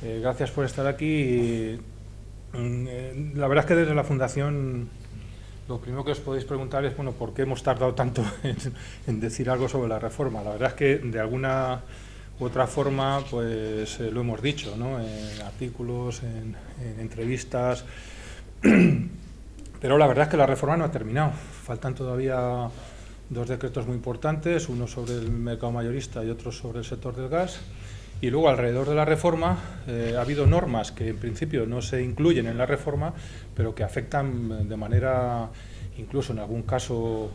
Gracias por estar aquí. La verdad es que desde la Fundación lo primero que os podéis preguntar es, bueno, ¿por qué hemos tardado tanto en decir algo sobre la reforma? La verdad es que de alguna u otra forma pues lo hemos dicho, ¿no? En artículos, en entrevistas, pero la verdad es que la reforma no ha terminado. Faltan todavía dos decretos muy importantes, uno sobre el mercado mayorista y otro sobre el sector del gas. Y luego, alrededor de la reforma, ha habido normas que en principio no se incluyen en la reforma, pero que afectan de manera, incluso en algún caso,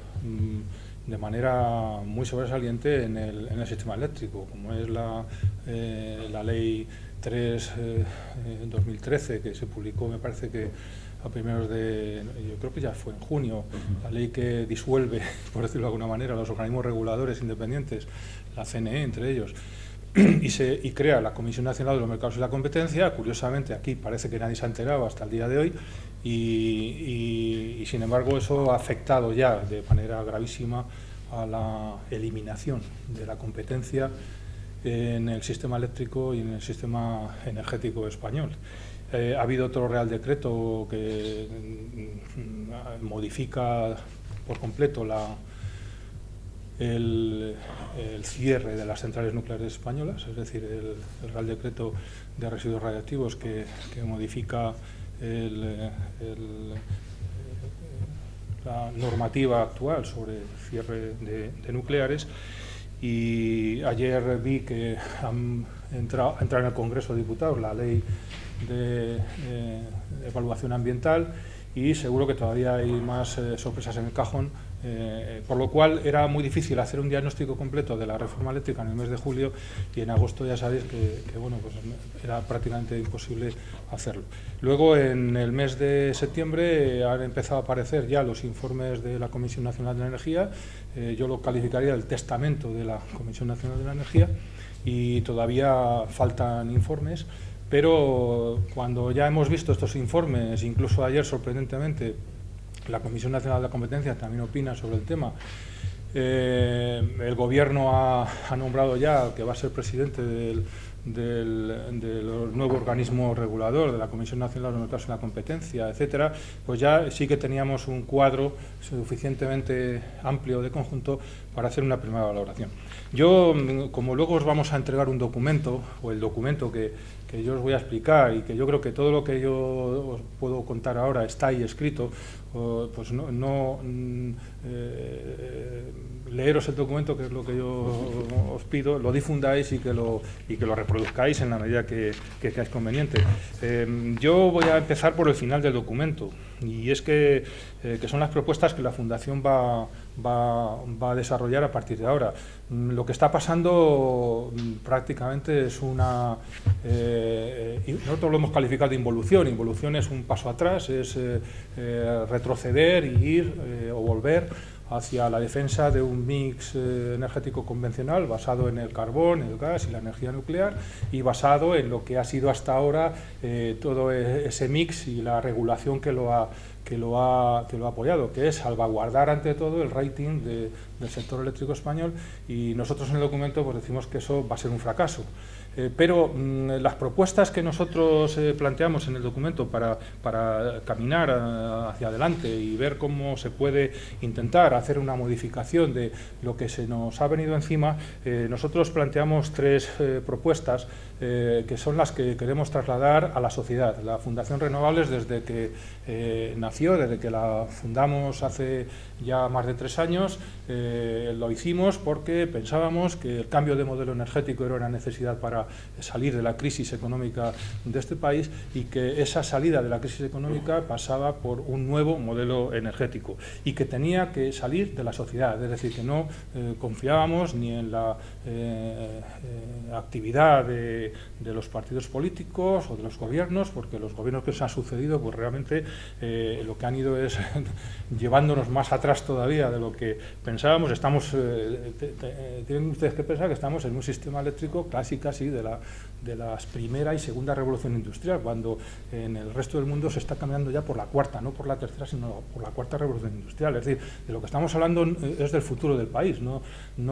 de manera muy sobresaliente en el sistema eléctrico, como es la Ley 3/2013, que se publicó, me parece que a primeros de, yo creo que ya fue en junio, la ley que disuelve, por decirlo de alguna manera, los organismos reguladores independientes, la CNE entre ellos, y crea la Comisión Nacional de los Mercados y la Competencia. Curiosamente, aquí parece que nadie se ha enterado hasta el día de hoy, y sin embargo eso ha afectado ya de manera gravísima a la eliminación de la competencia en el sistema eléctrico y en el sistema energético español. Ha habido otro Real Decreto que modifica por completo el cierre de las centrales nucleares españolas, es decir, el Real Decreto de Residuos Radiactivos que modifica la normativa actual sobre el cierre de nucleares. Y ayer vi que han entrado en el Congreso de Diputados la ley de evaluación ambiental, y seguro que todavía hay más sorpresas en el cajón, por lo cual era muy difícil hacer un diagnóstico completo de la reforma eléctrica en el mes de julio, y en agosto ya sabéis que bueno, pues era prácticamente imposible hacerlo. Luego, en el mes de septiembre, han empezado a aparecer ya los informes de la Comisión Nacional de la Energía. Yo lo calificaría del testamento de la Comisión Nacional de la Energía, y todavía faltan informes. Pero cuando ya hemos visto estos informes, incluso ayer, sorprendentemente, la Comisión Nacional de la Competencia también opina sobre el tema. El Gobierno ha nombrado ya al que va a ser presidente del nuevo organismo regulador, de la Comisión Nacional de los Mercados y la Competencia, etcétera. Pues ya sí que teníamos un cuadro suficientemente amplio de conjunto para hacer una primera valoración. Yo, como luego os vamos a entregar un documento, o el documento que yo os voy a explicar, y que yo creo que todo lo que yo os puedo contar ahora está ahí escrito, pues leeros el documento, que es lo que yo os pido, lo difundáis y que lo reproduzcáis en la medida que creáis conveniente. Yo voy a empezar por el final del documento, y es que son las propuestas que la Fundación va a desarrollar a partir de ahora. Lo que está pasando prácticamente es nosotros lo hemos calificado de involución. Involución es un paso atrás, es retroceder y ir o volver hacia la defensa de un mix energético convencional basado en el carbón, el gas y la energía nuclear, y basado en lo que ha sido hasta ahora todo ese mix y la regulación que lo ha apoyado, que es salvaguardar ante todo el rating del sector eléctrico español. Y nosotros en el documento pues decimos que eso va a ser un fracaso. Pero las propuestas que nosotros planteamos en el documento para caminar hacia adelante y ver cómo se puede intentar hacer una modificación de lo que se nos ha venido encima, nosotros planteamos tres propuestas que son las que queremos trasladar a la sociedad. La Fundación Renovables, desde que nació, desde que la fundamos hace ya más de 3 años, lo hicimos porque pensábamos que el cambio de modelo energético era una necesidad para salir de la crisis económica de este país, y que esa salida de la crisis económica pasaba por un nuevo modelo energético, y que tenía que salir de la sociedad. Es decir, que no confiábamos ni en la actividad de los partidos políticos o de los gobiernos, porque los gobiernos que se han sucedido pues realmente lo que han ido es llevándonos más atrás todavía de lo que pensábamos. Tienen ustedes que pensar que estamos en un sistema eléctrico casi de las primera y segunda revolución industrial, cuando en el resto del mundo se está cambiando ya por la cuarta, no por la tercera, sino por la cuarta revolución industrial. Es decir, de lo que estamos hablando es del futuro del país, no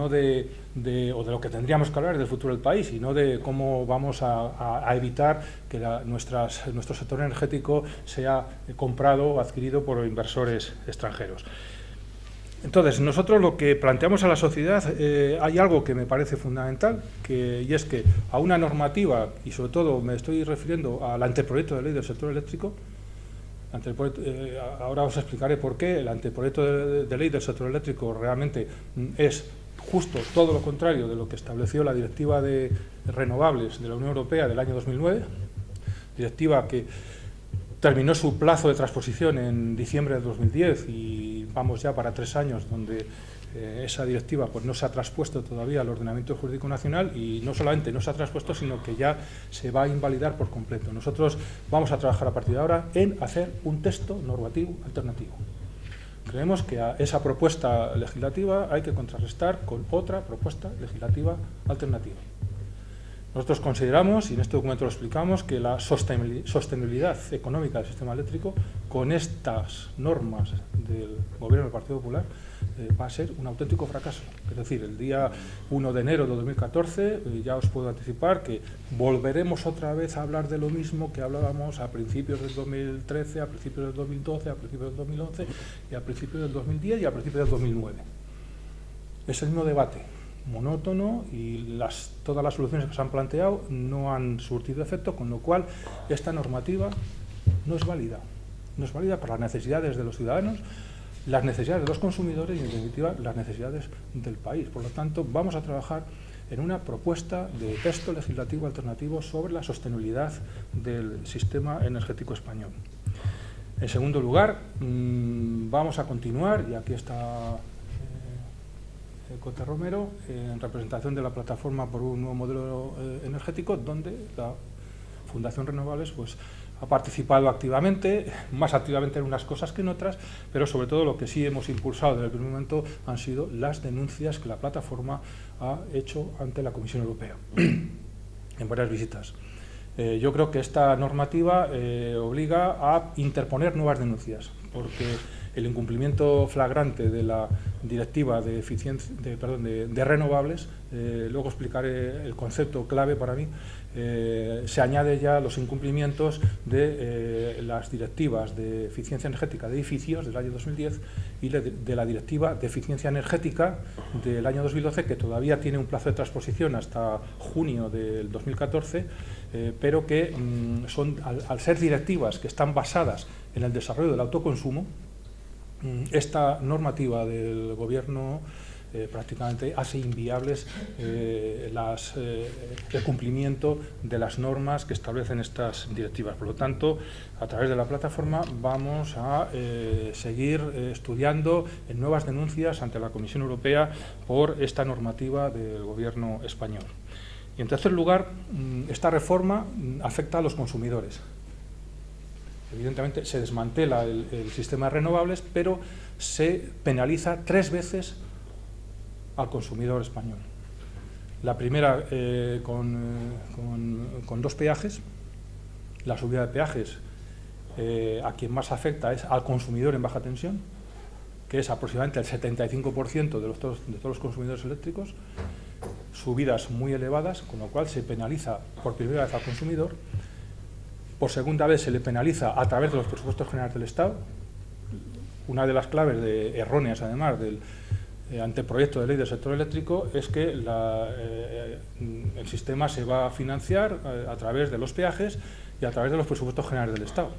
de lo que tendríamos que hablar del futuro del país, y no de cómo vamos a evitar que nuestro sector energético sea comprado o adquirido por inversores extranjeros. Entonces, nosotros lo que planteamos a la sociedad, hay algo que me parece fundamental, y es que a una normativa, y sobre todo me estoy refiriendo al anteproyecto de ley del sector eléctrico, ahora os explicaré por qué el anteproyecto de ley del sector eléctrico realmente es justo todo lo contrario de lo que estableció la Directiva de Renovables de la Unión Europea del año 2009, directiva que terminó su plazo de transposición en diciembre de 2010 y vamos ya para 3 años donde esa directiva pues no se ha traspuesto todavía al ordenamiento jurídico nacional, y no solamente no se ha traspuesto, sino que ya se va a invalidar por completo. Nosotros vamos a trabajar a partir de ahora en hacer un texto normativo alternativo. Creemos que a esa propuesta legislativa hay que contrarrestar con otra propuesta legislativa alternativa. Nosotros consideramos, y en este documento lo explicamos, que la sostenibilidad económica del sistema eléctrico con estas normas del Gobierno del Partido Popular va a ser un auténtico fracaso. Es decir, el día 1 de enero de 2014 ya os puedo anticipar que volveremos otra vez a hablar de lo mismo que hablábamos a principios del 2013, a principios del 2012, a principios del 2011, y a principios del 2010 y a principios del 2009. Es el mismo debate, monótono, y todas las soluciones que se han planteado no han surtido efecto, con lo cual esta normativa no es válida. No es válida para las necesidades de los ciudadanos, las necesidades de los consumidores y, en definitiva, las necesidades del país. Por lo tanto, vamos a trabajar en una propuesta de texto legislativo alternativo sobre la sostenibilidad del sistema energético español. En segundo lugar, vamos a continuar, y aquí está Cote Romero, en representación de la Plataforma por un Nuevo Modelo Energético, donde la Fundación Renovables pues, ha participado activamente, más activamente en unas cosas que en otras, pero sobre todo lo que sí hemos impulsado desde el primer momento han sido las denuncias que la plataforma ha hecho ante la Comisión Europea en varias visitas. Yo creo que esta normativa obliga a interponer nuevas denuncias, porque el incumplimiento flagrante de la Directiva de Renovables, luego explicaré el concepto clave para mí, se añade ya los incumplimientos de las directivas de eficiencia energética de edificios del año 2010 y de la Directiva de eficiencia energética del año 2012, que todavía tiene un plazo de transposición hasta junio del 2014, pero que al ser directivas que están basadas en el desarrollo del autoconsumo, esta normativa del Gobierno prácticamente hace inviables el cumplimiento de las normas que establecen estas directivas. Por lo tanto, a través de la plataforma vamos a seguir estudiando en nuevas denuncias ante la Comisión Europea por esta normativa del Gobierno español. Y en tercer lugar, esta reforma afecta a los consumidores. Evidentemente se desmantela el sistema de renovables, pero se penaliza 3 veces al consumidor español. La primera con 2 peajes. La subida de peajes a quien más afecta es al consumidor en baja tensión, que es aproximadamente el 75% de todos los consumidores eléctricos, subidas muy elevadas, con lo cual se penaliza por primera vez al consumidor. Por segunda vez se le penaliza a través de los presupuestos generales del Estado. Una de las claves erróneas, además, del anteproyecto de ley del sector eléctrico es que el sistema se va a financiar a través de los peajes y a través de los presupuestos generales del Estado.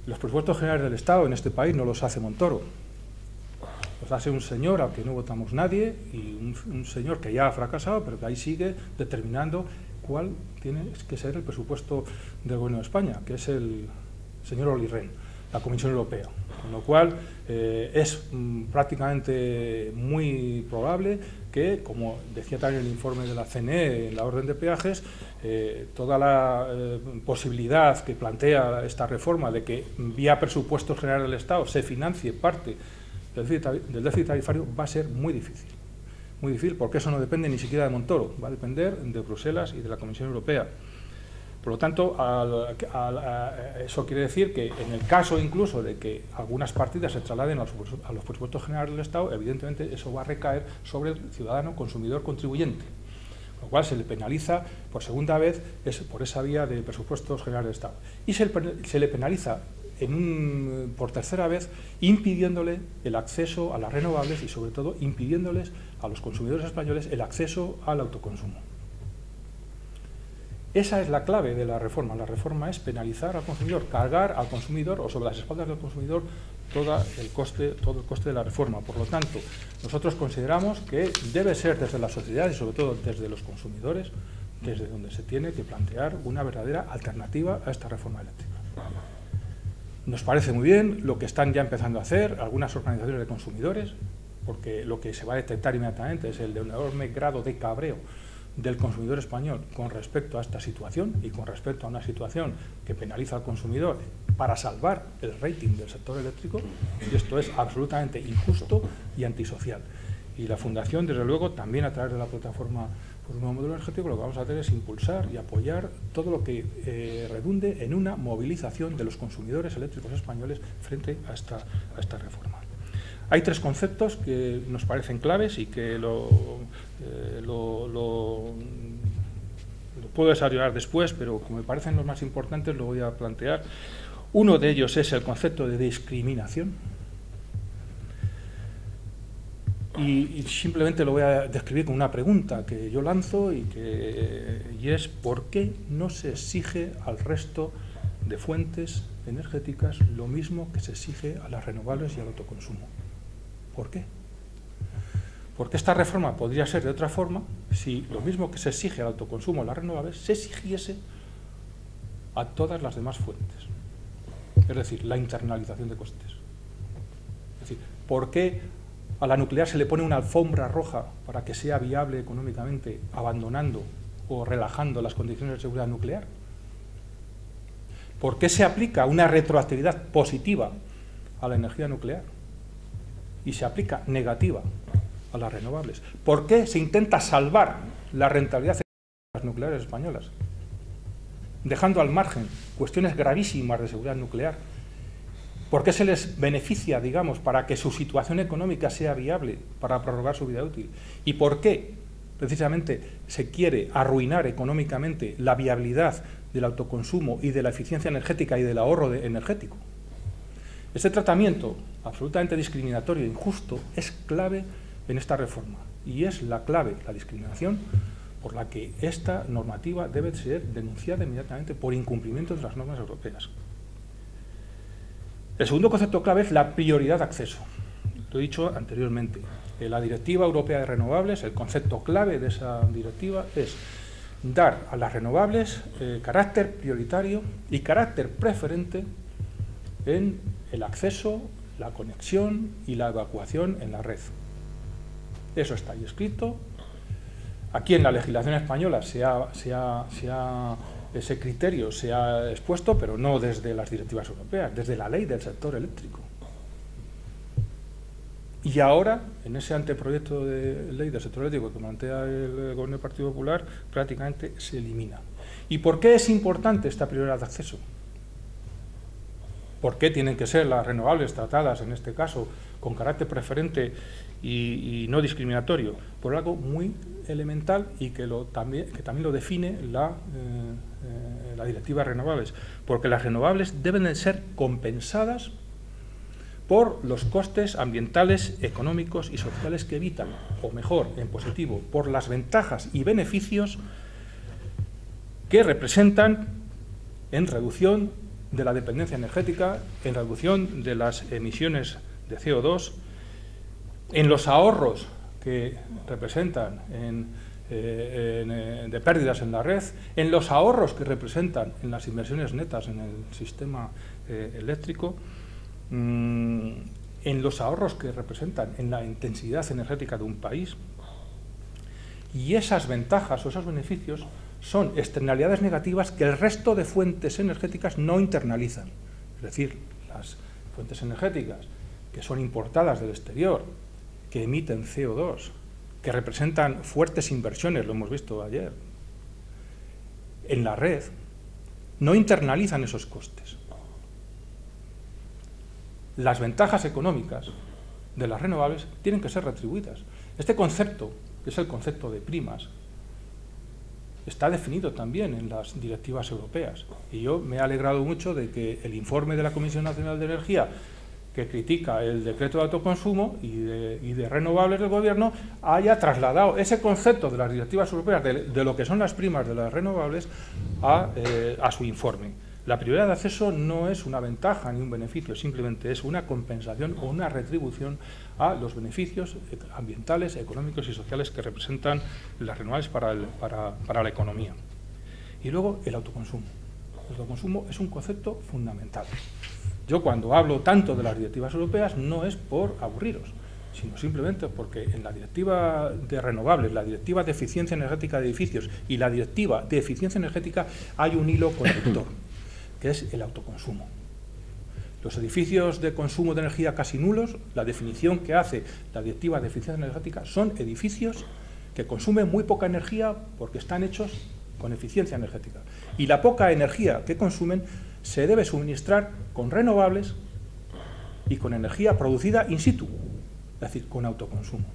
Los presupuestos generales del Estado en este país no los hace Montoro, los hace un señor al que no votamos nadie, y un señor que ya ha fracasado, pero que ahí sigue determinando cuál tiene que ser el presupuesto del Gobierno de España, que es el señor Olli Rehn, la Comisión Europea. Con lo cual es prácticamente muy probable que, como decía también el informe de la CNE en la orden de peajes, toda la posibilidad que plantea esta reforma de que vía presupuestos generales del Estado se financie parte del déficit tarifario va a ser muy difícil. Muy difícil, porque eso no depende ni siquiera de Montoro, va a depender de Bruselas y de la Comisión Europea. Por lo tanto, eso quiere decir que en el caso incluso de que algunas partidas se trasladen a los presupuestos generales del Estado, evidentemente eso va a recaer sobre el ciudadano consumidor contribuyente, con lo cual se le penaliza por segunda vez por esa vía de presupuestos generales del Estado. Y se le penaliza por tercera vez impidiéndole el acceso a las renovables y sobre todo impidiéndoles a los consumidores españoles el acceso al autoconsumo. Esa es la clave de la reforma. La reforma es penalizar al consumidor, cargar al consumidor o sobre las espaldas del consumidor todo el coste de la reforma. Por lo tanto, nosotros consideramos que debe ser desde la sociedad y sobre todo desde los consumidores, desde donde se tiene que plantear una verdadera alternativa a esta reforma eléctrica. Nos parece muy bien lo que están ya empezando a hacer algunas organizaciones de consumidores, porque lo que se va a detectar inmediatamente es el enorme grado de cabreo del consumidor español con respecto a esta situación y con respecto a una situación que penaliza al consumidor para salvar el rating del sector eléctrico, y esto es absolutamente injusto y antisocial. Y la Fundación, desde luego, también a través de la plataforma por un nuevo modelo energético, lo que vamos a hacer es impulsar y apoyar todo lo que redunde en una movilización de los consumidores eléctricos españoles frente a esta reforma. Hay tres conceptos que nos parecen claves y que lo puedo desarrollar después, pero como me parecen los más importantes lo voy a plantear. Uno de ellos es el concepto de discriminación. Y simplemente lo voy a describir con una pregunta que yo lanzo y es ¿por qué no se exige al resto de fuentes energéticas lo mismo que se exige a las renovables y al autoconsumo? ¿Por qué? Porque esta reforma podría ser de otra forma si lo mismo que se exige al autoconsumo a las renovables se exigiese a todas las demás fuentes. Es decir, la internalización de costes. Es decir, ¿por qué a la nuclear se le pone una alfombra roja para que sea viable económicamente, abandonando o relajando las condiciones de seguridad nuclear? ¿Por qué se aplica una retroactividad positiva a la energía nuclear y se aplica negativa a las renovables? ¿Por qué se intenta salvar la rentabilidad de las nucleares españolas, dejando al margen cuestiones gravísimas de seguridad nuclear? ¿Por qué se les beneficia, digamos, para que su situación económica sea viable, para prorrogar su vida útil? ¿Y por qué, precisamente, se quiere arruinar económicamente la viabilidad del autoconsumo y de la eficiencia energética y del ahorro energético? Este tratamiento absolutamente discriminatorio e injusto es clave en esta reforma y es la clave, la discriminación, por la que esta normativa debe ser denunciada inmediatamente por incumplimiento de las normas europeas. El segundo concepto clave es la prioridad de acceso. Lo he dicho anteriormente. En la Directiva Europea de Renovables, el concepto clave de esa directiva es dar a las renovables carácter prioritario y carácter preferente en el acceso, la conexión y la evacuación en la red. Eso está ahí escrito. Aquí en la legislación española ese criterio se ha expuesto, pero no desde las directivas europeas, desde la ley del sector eléctrico. Y ahora, en ese anteproyecto de ley del sector eléctrico que plantea el Gobierno del Partido Popular, prácticamente se elimina. ¿Y por qué es importante esta prioridad de acceso? ¿Por qué tienen que ser las renovables tratadas, en este caso, con carácter preferente y no discriminatorio? Por algo muy elemental y que también lo define la Directiva de Renovables. Porque las renovables deben de ser compensadas por los costes ambientales, económicos y sociales que evitan, o mejor, en positivo, por las ventajas y beneficios que representan en reducción de la dependencia energética, en reducción de las emisiones de CO2, en los ahorros que representan de pérdidas en la red, en los ahorros que representan en las inversiones netas en el sistema eléctrico, en los ahorros que representan en la intensidad energética de un país. Y esas ventajas o esos beneficios son externalidades negativas que el resto de fuentes energéticas no internalizan. Es decir, las fuentes energéticas que son importadas del exterior, que emiten CO2, que representan fuertes inversiones, lo hemos visto ayer, en la red, no internalizan esos costes. Las ventajas económicas de las renovables tienen que ser retribuidas. Este concepto, que es el concepto de primas, está definido también en las directivas europeas. Y yo me he alegrado mucho de que el informe de la Comisión Nacional de Energía, que critica el decreto de autoconsumo y de renovables del Gobierno, haya trasladado ese concepto de las directivas europeas, de lo que son las primas de las renovables, a su informe. La prioridad de acceso no es una ventaja ni un beneficio, simplemente es una compensación o una retribución a los beneficios ambientales, económicos y sociales que representan las renovables para la economía. Y luego el autoconsumo. El autoconsumo es un concepto fundamental. Yo cuando hablo tanto de las directivas europeas no es por aburriros, sino simplemente porque en la directiva de renovables, la directiva de eficiencia energética de edificios y la directiva de eficiencia energética hay un hilo conductor, que es el autoconsumo. Los edificios de consumo de energía casi nulos, la definición que hace la directiva de eficiencia energética, son edificios que consumen muy poca energía porque están hechos con eficiencia energética. Y la poca energía que consumen se debe suministrar con renovables y con energía producida in situ, es decir, con autoconsumo.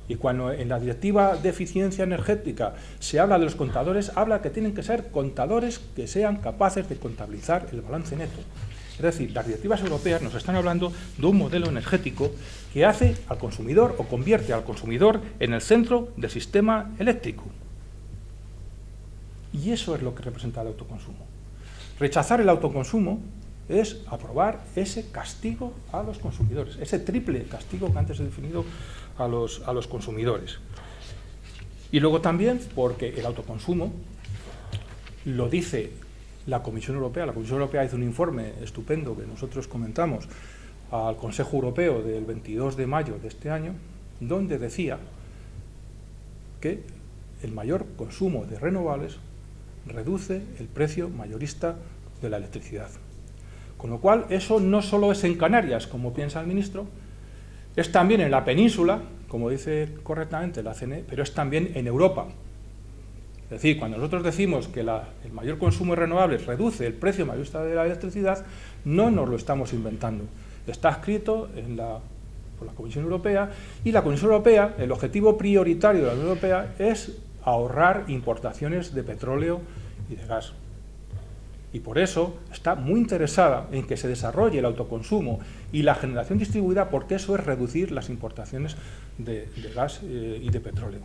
Y cuando en la directiva de eficiencia energética se habla de los contadores, habla que tienen que ser contadores que sean capaces de contabilizar el balance neto. Es decir, las directivas europeas nos están hablando de un modelo energético que hace al consumidor o convierte al consumidor en el centro del sistema eléctrico. Y eso es lo que representa el autoconsumo. Rechazar el autoconsumo es aprobar ese castigo a los consumidores, ese triple castigo que antes he definido a los consumidores. Y luego también porque el autoconsumo lo dice la Comisión Europea. La Comisión Europea hizo un informe estupendo que nosotros comentamos al Consejo Europeo del 22 de mayo de este año, donde decía que el mayor consumo de renovables reduce el precio mayorista de la electricidad. Con lo cual, eso no solo es en Canarias, como piensa el ministro, es también en la península, como dice correctamente la CNE, pero es también en Europa. Es decir, cuando nosotros decimos que el mayor consumo de renovables reduce el precio mayorista de la electricidad, no nos lo estamos inventando. Está escrito por la Comisión Europea, y la Comisión Europea, el objetivo prioritario de la Unión Europea es ahorrar importaciones de petróleo y de gas. Y por eso está muy interesada en que se desarrolle el autoconsumo y la generación distribuida, porque eso es reducir las importaciones de gas y de petróleo.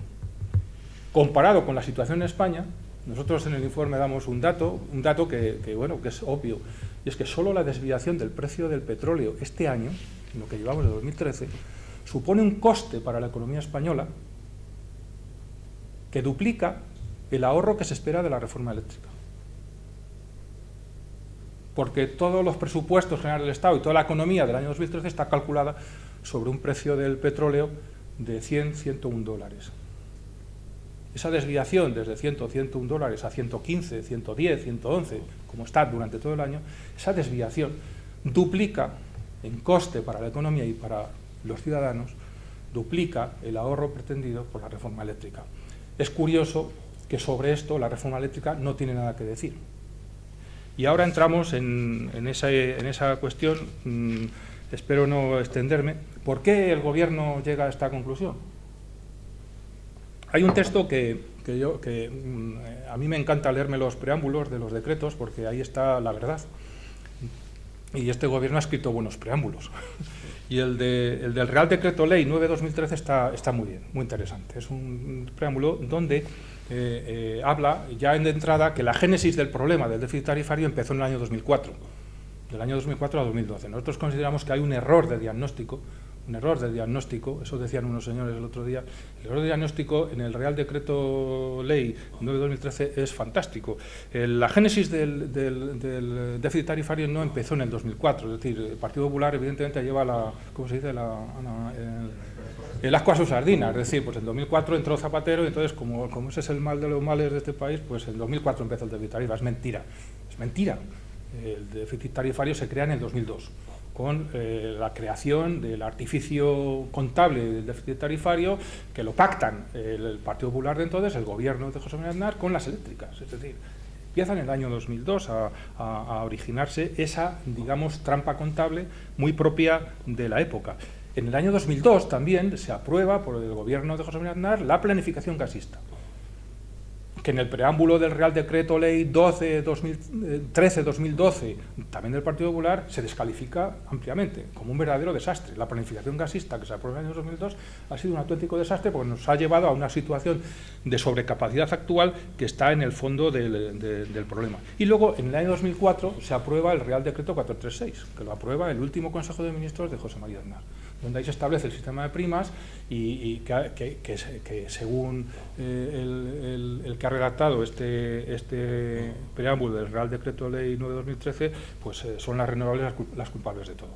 Comparado con la situación en España, nosotros en el informe damos un dato que es obvio, y es que solo la desviación del precio del petróleo este año, en lo que llevamos de 2013, supone un coste para la economía española que duplica el ahorro que se espera de la reforma eléctrica. Porque todos los presupuestos generales del Estado y toda la economía del año 2013 está calculada sobre un precio del petróleo de 100, 101 dólares. Esa desviación desde 100, 101 dólares a 115, 110, 111, como está durante todo el año, esa desviación duplica en coste para la economía y para los ciudadanos, duplica el ahorro pretendido por la reforma eléctrica. Es curioso que sobre esto la reforma eléctrica no tiene nada que decir. Y ahora entramos en esa cuestión, espero no extenderme. ¿Por qué el Gobierno llega a esta conclusión? Hay un texto que a mí me encanta leerme los preámbulos de los decretos, porque ahí está la verdad. Y este Gobierno ha escrito buenos preámbulos. Y el del Real Decreto Ley 9/2013 está muy bien, muy interesante. Es un preámbulo donde habla ya de entrada que la génesis del problema del déficit tarifario empezó en el año 2004, del año 2004 a 2012. Nosotros consideramos que hay un error de diagnóstico, eso decían unos señores el otro día. El error de diagnóstico en el Real Decreto Ley 9/2013 es fantástico. La génesis del déficit tarifario no empezó en el 2004, es decir, el Partido Popular evidentemente lleva el ascua a su sardina, es decir, pues en 2004 entró Zapatero y entonces como ese es el mal de los males de este país, pues en 2004 empezó el déficit tarifario. Es mentira. El déficit tarifario se crea en el 2002. con la creación del artificio contable del déficit tarifario, que lo pactan el Partido Popular de entonces, el gobierno de José María Aznar, con las eléctricas. Es decir, empieza en el año 2002 a originarse esa, digamos, trampa contable muy propia de la época. En el año 2002 también se aprueba por el gobierno de José María Aznar la planificación gasista, que en el preámbulo del Real Decreto Ley 13-2012, también del Partido Popular, se descalifica ampliamente como un verdadero desastre. La planificación gasista que se aprueba en el año 2002 ha sido un auténtico desastre porque nos ha llevado a una situación de sobrecapacidad actual que está en el fondo del problema. Y luego, en el año 2004, se aprueba el Real Decreto 436, que lo aprueba el último Consejo de Ministros de José María Aznar, donde ahí se establece el sistema de primas y que según el que ha redactado este preámbulo del Real Decreto Ley 9/2013, pues son las renovables las culpables de todo.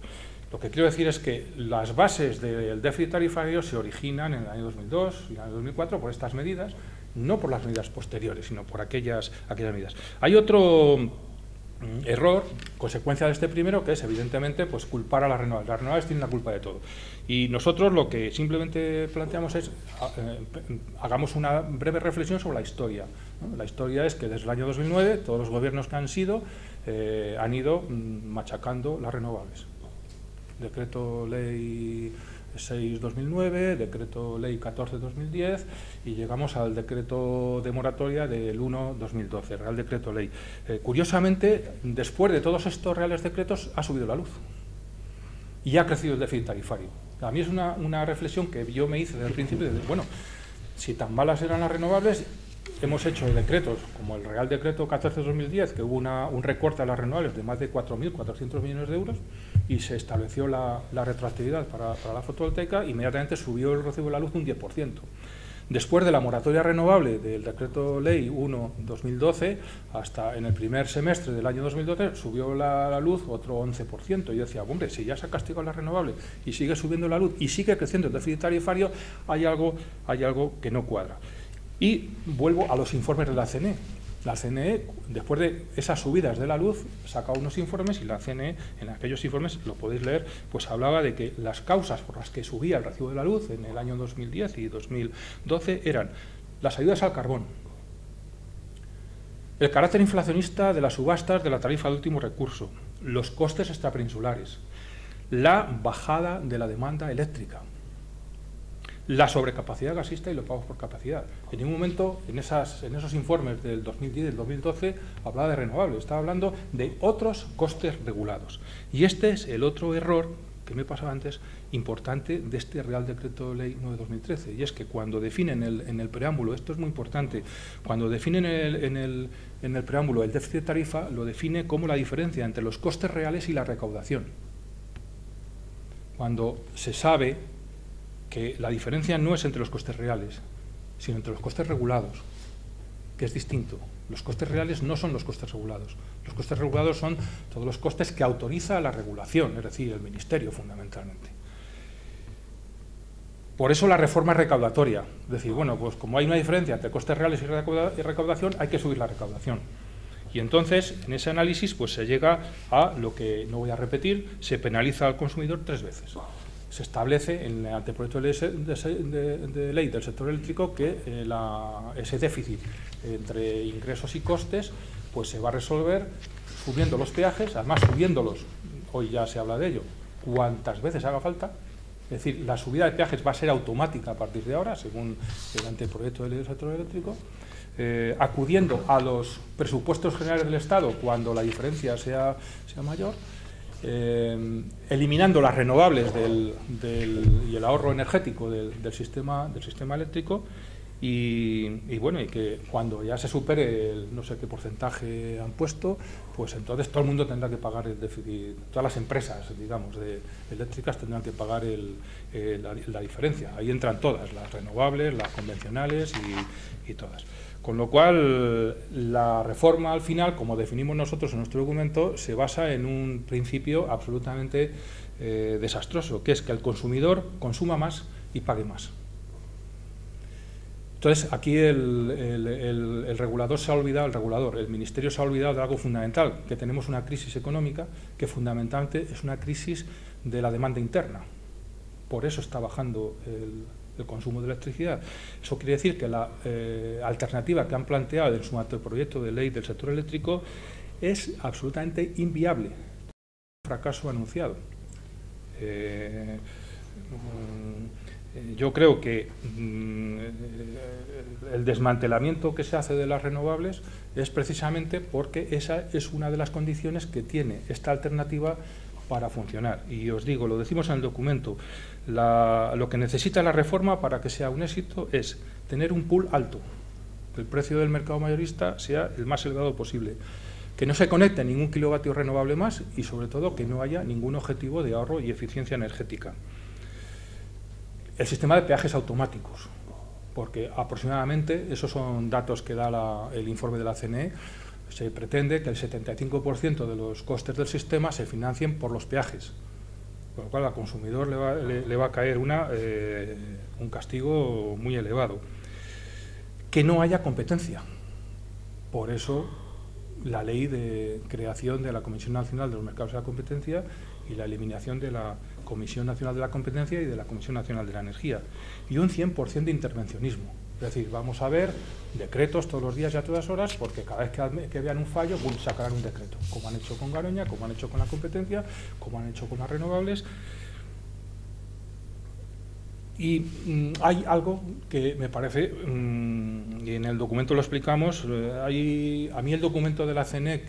Lo que quiero decir es que las bases del déficit tarifario se originan en el año 2002 y en el año 2004 por estas medidas, no por las medidas posteriores, sino por aquellas medidas. Hay otro error, consecuencia de este primero, que es evidentemente pues culpar a las renovables. Las renovables tienen la culpa de todo. Y nosotros lo que simplemente planteamos es hagamos una breve reflexión sobre la historia, ¿no? La historia es que desde el año 2009 todos los gobiernos que han ido machacando las renovables. Decreto Ley 6/2009, Decreto Ley 14/2010 y llegamos al Decreto de Moratoria del 1/2012, Real Decreto Ley. Curiosamente, después de todos estos Reales Decretos ha subido la luz y ha crecido el déficit tarifario. A mí es una reflexión que yo me hice desde el principio, de, bueno, si tan malas eran las renovables, hemos hecho decretos como el Real Decreto 14/2010, que hubo un recorte a las renovables de más de 4.400 millones de euros y se estableció la retroactividad para la fotovoltaica, inmediatamente subió el recibo de la luz un 10%. Después de la moratoria renovable del Decreto Ley 1/2012, hasta en el primer semestre del año 2012, subió la luz otro 11%. Y yo decía, hombre, si ya se ha castigado la renovable y sigue subiendo la luz y sigue creciendo el déficit tarifario, hay algo que no cuadra. Y vuelvo a los informes de la CNE. La CNE, después de esas subidas de la luz, saca unos informes y la CNE, en aquellos informes, lo podéis leer, pues hablaba de que las causas por las que subía el recibo de la luz en el año 2010 y 2012 eran las ayudas al carbón, el carácter inflacionista de las subastas de la tarifa de último recurso, los costes extrapeninsulares, la bajada de la demanda eléctrica, la sobrecapacidad gasista y los pagos por capacidad. En ningún momento, en esos informes del 2010 y del 2012, hablaba de renovables, estaba hablando de otros costes regulados. Y este es el otro error que me pasaba antes, importante, de este Real Decreto Ley 9/2013, y es que cuando definen en el preámbulo, esto es muy importante, cuando definen en el preámbulo el déficit de tarifa, lo define como la diferencia entre los costes reales y la recaudación. Cuando se sabe que la diferencia no es entre los costes reales, sino entre los costes regulados, que es distinto. Los costes reales no son los costes regulados. Los costes regulados son todos los costes que autoriza la regulación, es decir, el Ministerio fundamentalmente. Por eso la reforma es recaudatoria. Es decir, bueno, pues como hay una diferencia entre costes reales y recaudación, hay que subir la recaudación. Y entonces, en ese análisis, pues se llega a lo que no voy a repetir, se penaliza al consumidor 3 veces. Se establece en el anteproyecto de ley del sector eléctrico que ese déficit entre ingresos y costes pues se va a resolver subiendo los peajes, además subiéndolos, hoy ya se habla de ello, cuantas veces haga falta. Es decir, la subida de peajes va a ser automática a partir de ahora, según el anteproyecto de ley del sector eléctrico, acudiendo a los presupuestos generales del Estado cuando la diferencia sea mayor, eliminando las renovables y el ahorro energético del sistema eléctrico y bueno, y que cuando ya se supere no sé qué porcentaje han puesto, pues entonces todo el mundo tendrá que pagar el déficit, todas las empresas, digamos, eléctricas tendrán que pagar la diferencia. Ahí entran todas, las renovables, las convencionales y todas. Con lo cual, la reforma al final, como definimos nosotros en nuestro documento, se basa en un principio absolutamente desastroso, que es que el consumidor consuma más y pague más. Entonces, aquí el regulador se ha olvidado, el Ministerio se ha olvidado de algo fundamental, que tenemos una crisis económica que fundamentalmente es una crisis de la demanda interna. Por eso está bajando el consumo de electricidad. Eso quiere decir que la alternativa que han planteado en su anteproyecto de ley del sector eléctrico es absolutamente inviable. Un fracaso anunciado. Yo creo que el desmantelamiento que se hace de las renovables es precisamente porque esa es una de las condiciones que tiene esta alternativa para funcionar. Y os digo, lo decimos en el documento, lo que necesita la reforma para que sea un éxito es tener un pool alto, que el precio del mercado mayorista sea el más elevado posible, que no se conecte ningún kilovatio renovable más y, sobre todo, que no haya ningún objetivo de ahorro y eficiencia energética. El sistema de peajes automáticos, porque aproximadamente, esos son datos que da el informe de la CNE, se pretende que el 75% de los costes del sistema se financien por los peajes, con lo cual al consumidor le va a caer un castigo muy elevado. Que no haya competencia. Por eso la ley de creación de la Comisión Nacional de los Mercados de la Competencia y la eliminación de la Comisión Nacional de la Competencia y de la Comisión Nacional de la Energía. Y un 100% de intervencionismo. Es decir, vamos a ver decretos todos los días y a todas horas, porque cada vez que vean un fallo, sacarán un decreto, como han hecho con Garoña, como han hecho con la competencia, como han hecho con las renovables. Y hay algo que me parece, y en el documento lo explicamos, a mí el documento de la CNE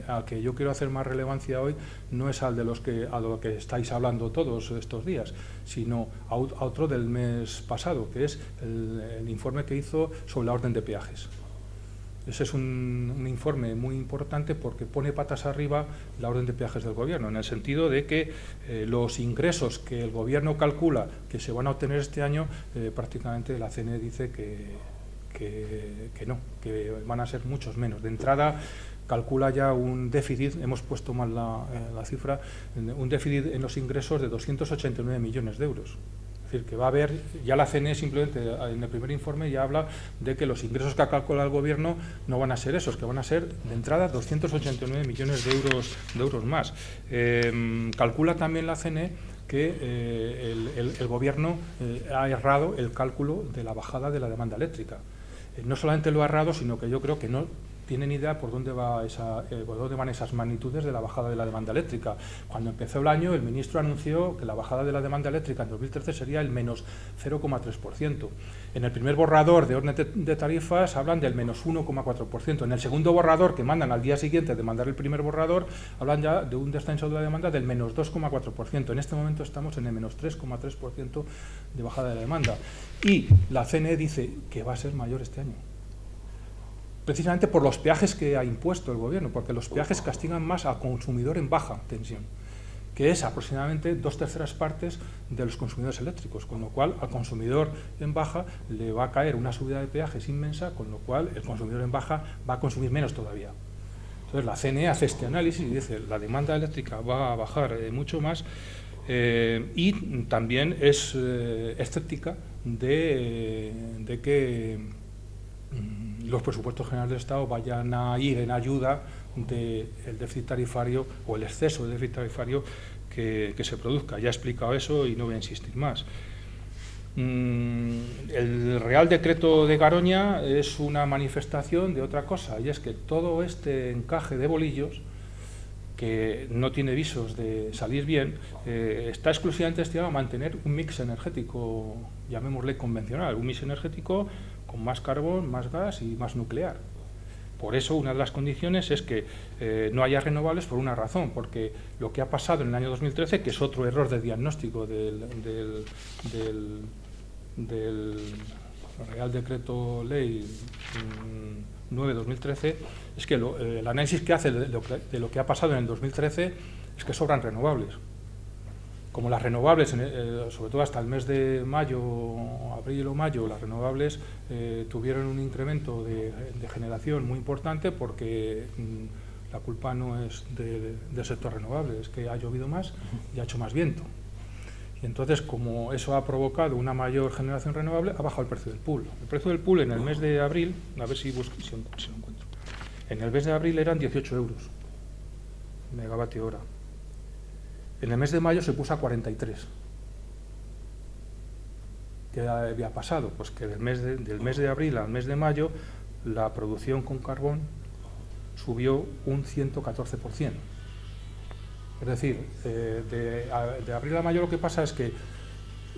al que yo quiero hacer más relevancia hoy no es a lo que estáis hablando todos estos días, sino a otro del mes pasado, que es el informe que hizo sobre la orden de peajes. Ese es un informe muy importante porque pone patas arriba la orden de peajes del Gobierno, en el sentido de que los ingresos que el Gobierno calcula que se van a obtener este año, prácticamente la CNE dice que no, que van a ser muchos menos. De entrada, calcula ya un déficit, hemos puesto mal la cifra, un déficit en los ingresos de 289 millones de euros. Es decir, que va a haber, ya la CNE simplemente en el primer informe ya habla de que los ingresos que calcula el Gobierno no van a ser esos, que van a ser de entrada 289 millones de euros más. Calcula también la CNE que el Gobierno ha errado el cálculo de la bajada de la demanda eléctrica. No solamente lo ha errado, sino que yo creo que no tienen idea por dónde van esas magnitudes de la bajada de la demanda eléctrica. Cuando empezó el año, el ministro anunció que la bajada de la demanda eléctrica en 2013 sería el menos 0,3%. En el primer borrador de orden de tarifas hablan del menos 1,4%. En el segundo borrador, que mandan al día siguiente de mandar el primer borrador, hablan ya de un descenso de la demanda del menos 2,4%. En este momento estamos en el menos 3,3% de bajada de la demanda. Y la CNE dice que va a ser mayor este año, precisamente por los peajes que ha impuesto el Gobierno, porque los peajes castigan más al consumidor en baja tensión, que es aproximadamente 2/3 partes de los consumidores eléctricos, con lo cual al consumidor en baja le va a caer una subida de peajes inmensa, con lo cual el consumidor en baja va a consumir menos todavía. Entonces la CNE hace este análisis y dice la demanda eléctrica va a bajar mucho más, y también es escéptica de que los presupuestos generales del Estado vayan a ir en ayuda del déficit tarifario o el exceso de déficit tarifario que se produzca. Ya he explicado eso y no voy a insistir más. El Real Decreto de Garoña es una manifestación de otra cosa, y es que todo este encaje de bolillos, que no tiene visos de salir bien, está exclusivamente destinado a mantener un mix energético, llamémosle convencional, un mix energético con más carbón, más gas y más nuclear. Por eso una de las condiciones es que no haya renovables por una razón, porque lo que ha pasado en el año 2013, que es otro error de diagnóstico del Real Decreto Ley 9/2013, es que el análisis que hace de lo que ha pasado en el 2013 es que sobran renovables. Como las renovables, sobre todo hasta el mes de mayo, abril o mayo, las renovables tuvieron un incremento de generación muy importante, porque la culpa no es del sector renovable, es que ha llovido más y ha hecho más viento. Y entonces, como eso ha provocado una mayor generación renovable, ha bajado el precio del pool. El precio del pool en el mes de abril, a ver si lo encuentro, en el mes de abril eran 18 euros megavatio hora. En el mes de mayo se puso a 43. ¿Qué había pasado? Pues que del mes de abril al mes de mayo la producción con carbón subió un 114%. Es decir, de abril a mayo lo que pasa es que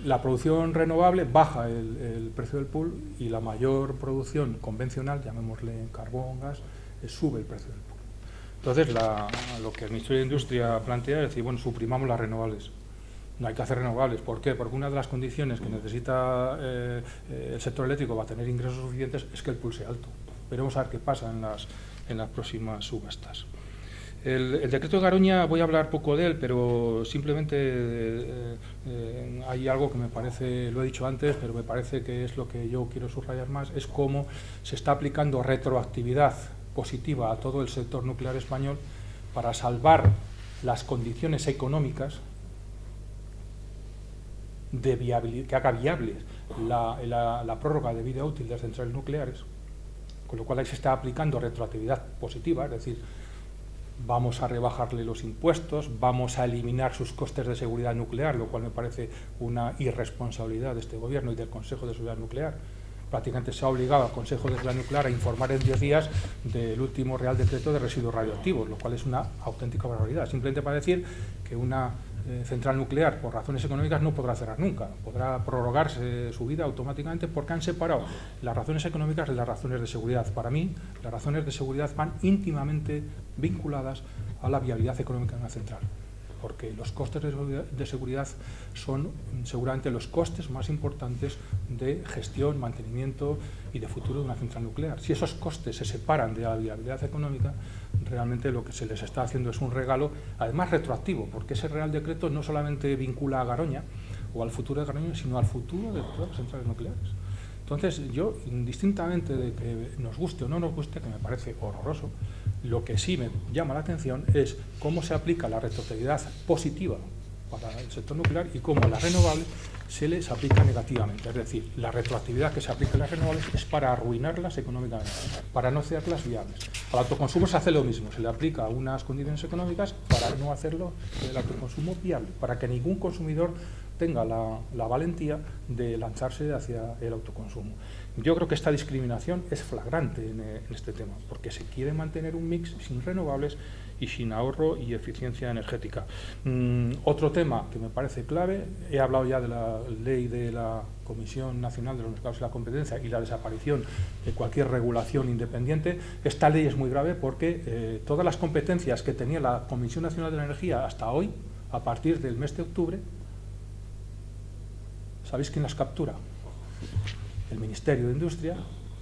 la producción renovable baja el precio del pool y la mayor producción convencional, llamémosle carbón, gas, sube el precio del pool. Entonces, lo que el Ministerio de Industria plantea es decir, bueno, suprimamos las renovables. No hay que hacer renovables. ¿Por qué? Porque una de las condiciones que necesita el sector eléctrico para tener ingresos suficientes es que el pool sea alto. Veremos a ver qué pasa en las próximas subastas. El decreto de Garoña, voy a hablar poco de él, pero simplemente hay algo que me parece, lo he dicho antes, pero me parece que es lo que yo quiero subrayar más, es cómo se está aplicando retroactividad positiva a todo el sector nuclear español para salvar las condiciones económicas de viabilidad, que haga viable la prórroga de vida útil de las centrales nucleares, con lo cual ahí se está aplicando retroactividad positiva, es decir, vamos a rebajarle los impuestos, vamos a eliminar sus costes de seguridad nuclear, lo cual me parece una irresponsabilidad de este Gobierno y del Consejo de Seguridad Nuclear. Prácticamente se ha obligado al Consejo de Seguridad Nuclear a informar en 10 días del último Real Decreto de residuos radioactivos, lo cual es una auténtica barbaridad. Simplemente para decir que una central nuclear, por razones económicas, no podrá cerrar nunca. Podrá prorrogarse su vida automáticamente porque han separado las razones económicas de las razones de seguridad. Para mí, las razones de seguridad van íntimamente vinculadas a la viabilidad económica de una central, porque los costes de seguridad son seguramente los costes más importantes de gestión, mantenimiento y de futuro de una central nuclear. Si esos costes se separan de la viabilidad económica, realmente lo que se les está haciendo es un regalo, además retroactivo, porque ese Real Decreto no solamente vincula a Garoña o al futuro de Garoña, sino al futuro de todas las centrales nucleares. Entonces, yo, indistintamente de que nos guste o no nos guste, que me parece horroroso, lo que sí me llama la atención es cómo se aplica la retroactividad positiva para el sector nuclear y cómo a las renovables se les aplica negativamente. Es decir, la retroactividad que se aplica a las renovables es para arruinarlas económicamente, para no hacerlas viables. Al autoconsumo se hace lo mismo, se le aplica unas condiciones económicas para no hacerlo el autoconsumo viable, para que ningún consumidor tenga la valentía de lanzarse hacia el autoconsumo. Yo creo que esta discriminación es flagrante en este tema, porque se quiere mantener un mix sin renovables y sin ahorro y eficiencia energética. Otro tema que me parece clave, he hablado ya de la ley de la Comisión Nacional de los Mercados y la Competencia y la desaparición de cualquier regulación independiente. Esta ley es muy grave porque todas las competencias que tenía la Comisión Nacional de la Energía hasta hoy, a partir del mes de octubre, ¿sabéis quién las captura? El Ministerio de Industria,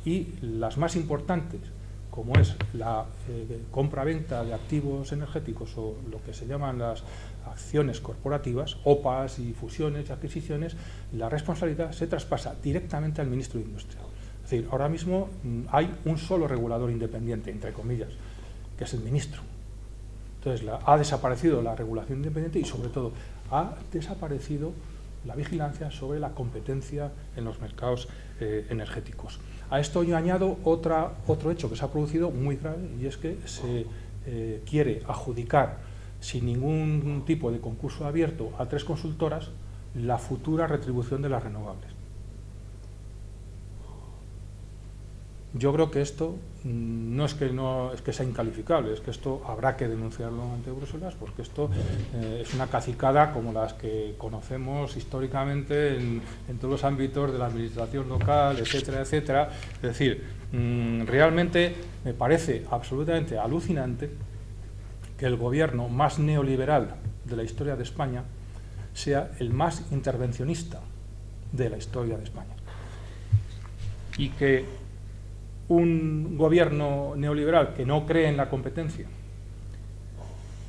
y las más importantes, como es la compra-venta de activos energéticos o lo que se llaman las acciones corporativas, OPAs y fusiones y adquisiciones, la responsabilidad se traspasa directamente al Ministro de Industria. Es decir, ahora mismo hay un solo regulador independiente, entre comillas, que es el Ministro. Entonces, ha desaparecido la regulación independiente y, sobre todo, ha desaparecido la vigilancia sobre la competencia en los mercados energéticos. A esto yo añado otro hecho que se ha producido muy grave, y es que se quiere adjudicar sin ningún tipo de concurso abierto a 3 consultoras la futura retribución de las renovables. Yo creo que esto no es que sea incalificable, es que esto habrá que denunciarlo ante Bruselas, porque esto es una cacicada como las que conocemos históricamente en todos los ámbitos de la administración local, etcétera, etcétera. Es decir, realmente me parece absolutamente alucinante que el gobierno más neoliberal de la historia de España sea el más intervencionista de la historia de España. Y que un gobierno neoliberal que no cree en la competencia,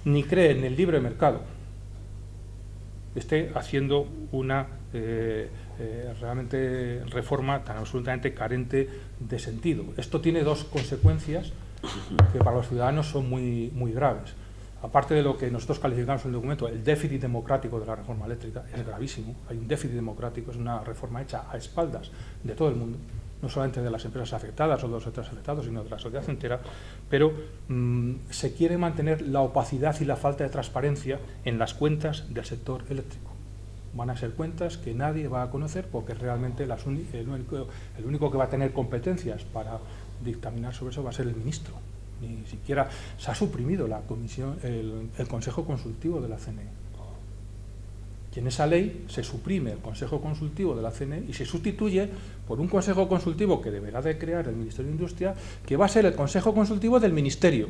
ni cree en el libre mercado, esté haciendo una realmente reforma tan absolutamente carente de sentido. Esto tiene 2 consecuencias que para los ciudadanos son muy graves. aparte de lo que nosotros calificamos en el documento, el déficit democrático de la reforma eléctrica es gravísimo. Hay un déficit democrático, es una reforma hecha a espaldas de todo el mundo, no solamente de las empresas afectadas o de los sectores afectados, sino de la sociedad entera, pero se quiere mantener la opacidad y la falta de transparencia en las cuentas del sector eléctrico. Van a ser cuentas que nadie va a conocer porque realmente el único que va a tener competencias para dictaminar sobre eso va a ser el ministro. Ni siquiera se ha suprimido la comisión, el Consejo Consultivo de la CNE. Y en esa ley se suprime el Consejo Consultivo de la CNE y se sustituye por un Consejo Consultivo que deberá de crear el Ministerio de Industria, que va a ser el Consejo Consultivo del Ministerio,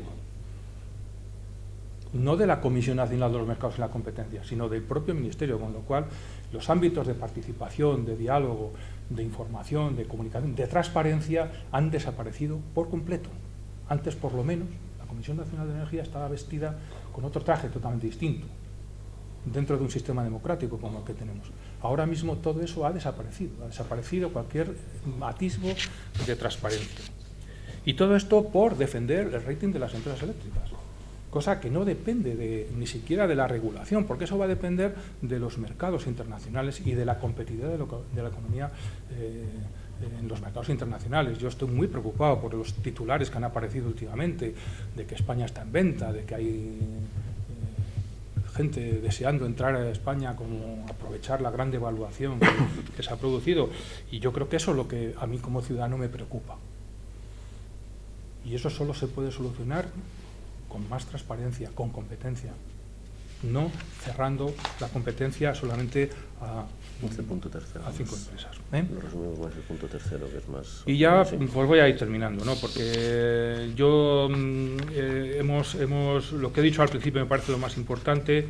no de la Comisión Nacional de los Mercados y la Competencia, sino del propio Ministerio, con lo cual los ámbitos de participación, de diálogo, de información, de comunicación, de transparencia han desaparecido por completo. Antes, por lo menos, la Comisión Nacional de Energía estaba vestida con otro traje totalmente distinto, dentro de un sistema democrático como el que tenemos. Ahora mismo todo eso ha desaparecido cualquier atisbo de transparencia. Y todo esto por defender el rating de las empresas eléctricas, cosa que no depende ni siquiera de la regulación, porque eso va a depender de los mercados internacionales y de la competitividad de la economía en los mercados internacionales. Yo estoy muy preocupado por los titulares que han aparecido últimamente, de que España está en venta, de que hay gente deseando entrar a España, como aprovechar la gran devaluación que se ha producido. Y yo creo que eso es lo que a mí como ciudadano me preocupa. Y eso solo se puede solucionar con más transparencia, con competencia, no cerrando la competencia solamente a 5 empresas. Lo resumimos más el punto tercero, que es más... Y ya pues voy a ir terminando, ¿no? Porque yo lo que he dicho al principio me parece lo más importante.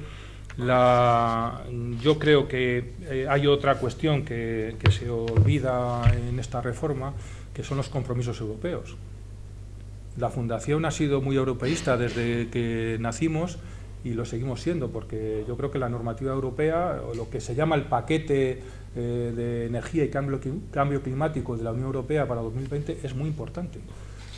Yo creo que hay otra cuestión que se olvida en esta reforma, que son los compromisos europeos. La Fundación ha sido muy europeísta desde que nacimos y lo seguimos siendo, porque yo creo que la normativa europea, o lo que se llama el paquete de energía y cambio climático de la Unión Europea para 2020 es muy importante,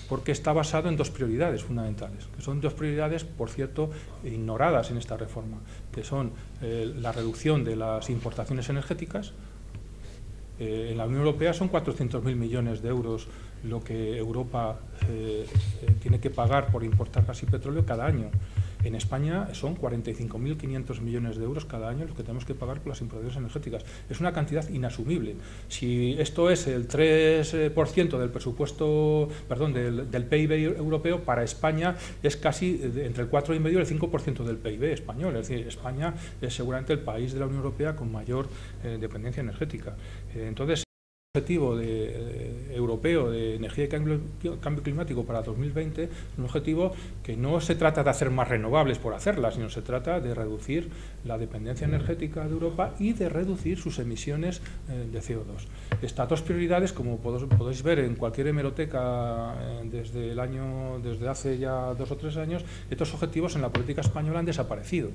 porque está basado en dos prioridades fundamentales, que son dos prioridades, por cierto, ignoradas en esta reforma, que son la reducción de las importaciones energéticas. En la Unión Europea son 400.000 millones de euros lo que Europa tiene que pagar por importar gas y petróleo cada año. En España son 45.500 millones de euros cada año los que tenemos que pagar por las importaciones energéticas. Es una cantidad inasumible. Si esto es el 3% del presupuesto, perdón, del PIB europeo, para España es casi entre el 4,5 y el 5% del PIB español. Es decir, España es seguramente el país de la Unión Europea con mayor dependencia energética. Entonces, el objetivo europeo de energía y cambio climático para 2020 es un objetivo que no se trata de hacer más renovables por hacerlas, sino se trata de reducir la dependencia energética de Europa y de reducir sus emisiones de CO2. Estas dos prioridades, como podéis ver en cualquier hemeroteca desde hace ya 2 o 3 años, estos objetivos en la política española han desaparecido.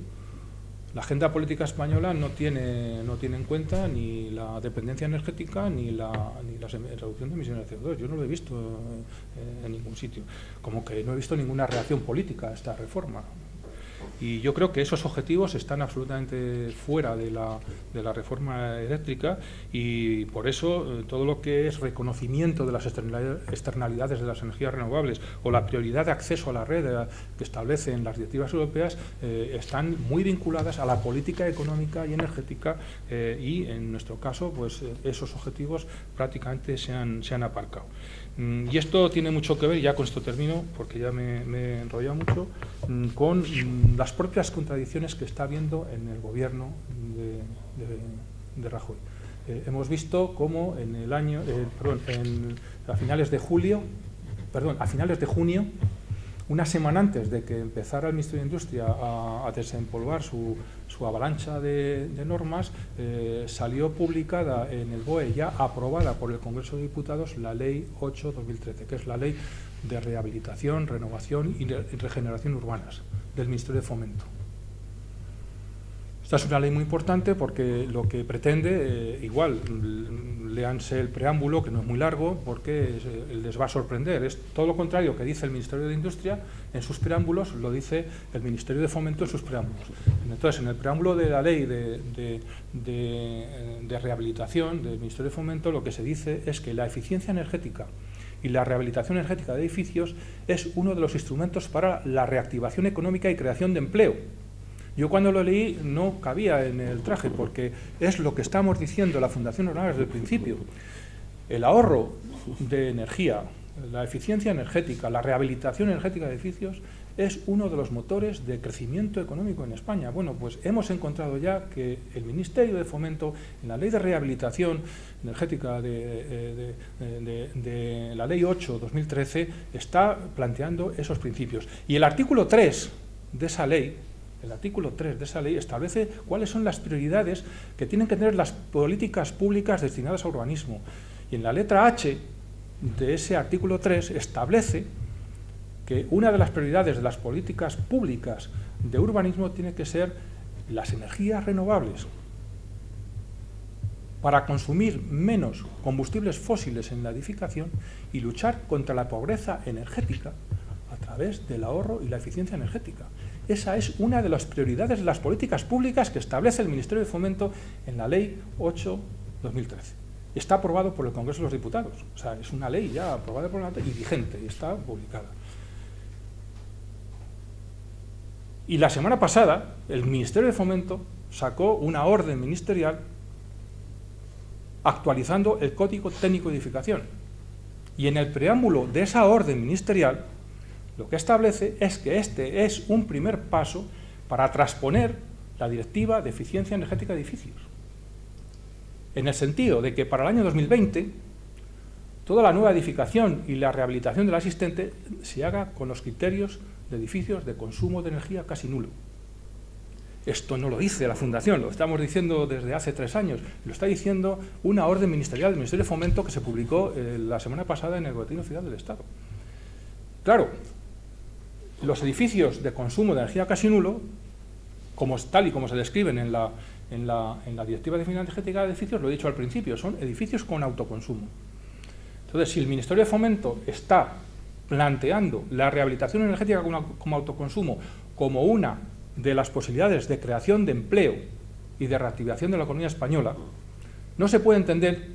La agenda política española no tiene en cuenta ni la dependencia energética ni la reducción de emisiones de CO2. Yo no lo he visto en ningún sitio. Como que no he visto ninguna reacción política a esta reforma. Y yo creo que esos objetivos están absolutamente fuera de la reforma eléctrica, y por eso todo lo que es reconocimiento de las externalidades de las energías renovables o la prioridad de acceso a la red que establecen las directivas europeas están muy vinculadas a la política económica y energética, y en nuestro caso pues esos objetivos prácticamente se han aparcado. Y esto tiene mucho que ver, ya con esto termino porque ya me he enrollado mucho, con las propias contradicciones que está habiendo en el gobierno de Rajoy. Hemos visto cómo a finales de junio, una semana antes de que empezara el Ministerio de Industria a desempolvar su avalancha de normas, salió publicada en el BOE, ya aprobada por el Congreso de Diputados, la Ley 8/2013, que es la Ley de Rehabilitación, Renovación y Regeneración Urbanas del Ministerio de Fomento. Esta es una ley muy importante porque lo que pretende, igual, léanse el preámbulo, que no es muy largo, porque les va a sorprender. Es todo lo contrario que dice el Ministerio de Industria en sus preámbulos, lo dice el Ministerio de Fomento en sus preámbulos. Entonces, en el preámbulo de la ley de rehabilitación del Ministerio de Fomento, lo que se dice es que la eficiencia energética y la rehabilitación energética de edificios es uno de los instrumentos para la reactivación económica y creación de empleo. Yo cuando lo leí no cabía en el traje, porque es lo que estamos diciendo la Fundación Ornal desde el principio. El ahorro de energía, la eficiencia energética, la rehabilitación energética de edificios es uno de los motores de crecimiento económico en España. Bueno, pues hemos encontrado ya que el Ministerio de Fomento, en la Ley de Rehabilitación Energética de la Ley 8/2013, está planteando esos principios. Y el artículo 3 de esa ley, establece cuáles son las prioridades que tienen que tener las políticas públicas destinadas a urbanismo. Y en la letra H de ese artículo 3 establece que una de las prioridades de las políticas públicas de urbanismo tiene que ser las energías renovables, para consumir menos combustibles fósiles en la edificación y luchar contra la pobreza energética a través del ahorro y la eficiencia energética. Esa es una de las prioridades de las políticas públicas que establece el Ministerio de Fomento en la Ley 8/2013. Está aprobado por el Congreso de los Diputados. O sea, es una ley ya aprobada por la y vigente, y está publicada. Y la semana pasada, el Ministerio de Fomento sacó una orden ministerial actualizando el Código Técnico de Edificación. Y en el preámbulo de esa orden ministerial, lo que establece es que este es un primer paso para transponer la Directiva de Eficiencia Energética de Edificios, en el sentido de que para el año 2020 toda la nueva edificación y la rehabilitación de la existente se haga con los criterios de edificios de consumo de energía casi nulo. Esto no lo dice la Fundación, lo estamos diciendo desde hace 3 años, lo está diciendo una orden ministerial del Ministerio de Fomento que se publicó la semana pasada en el Boletín Oficial del Estado. Claro, los edificios de consumo de energía casi nulo, tal y como se describen en la Directiva de Eficiencia Energética de Edificios, lo he dicho al principio, son edificios con autoconsumo. Entonces, si el Ministerio de Fomento está planteando la rehabilitación energética como autoconsumo como una de las posibilidades de creación de empleo y de reactivación de la economía española, no se puede entender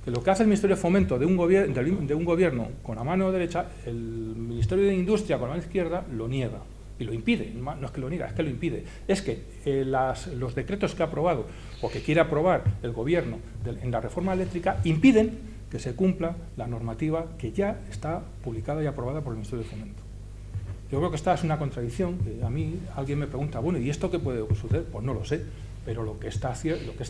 que lo que hace el Ministerio de Fomento de un gobierno con la mano derecha, el Ministerio de Industria con la mano izquierda lo niega y lo impide. No es que lo niega, es que lo impide. Es que los decretos que ha aprobado o que quiere aprobar el gobierno en la reforma eléctrica impiden que se cumpla la normativa que ya está publicada y aprobada por el Ministerio de Fomento. Yo creo que esta es una contradicción, que a mí alguien me pregunta, bueno, ¿y esto qué puede suceder? Pues no lo sé, pero lo que es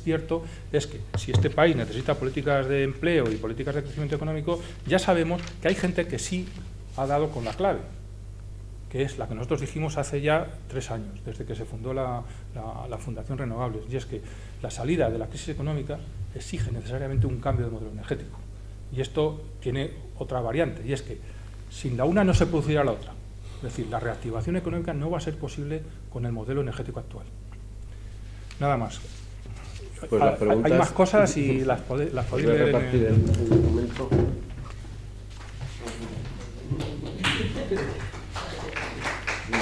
cierto es que si este país necesita políticas de empleo y políticas de crecimiento económico, ya sabemos que hay gente que sí ha dado con la clave, que es la que nosotros dijimos hace ya 3 años, desde que se fundó la Fundación Renovables, y es que la salida de la crisis económica exige necesariamente un cambio de modelo energético. Y esto tiene otra variante, y es que sin la una no se producirá la otra. Es decir, la reactivación económica no va a ser posible con el modelo energético actual. Nada más. Pues hay más cosas y las podéis leer en el documento. No,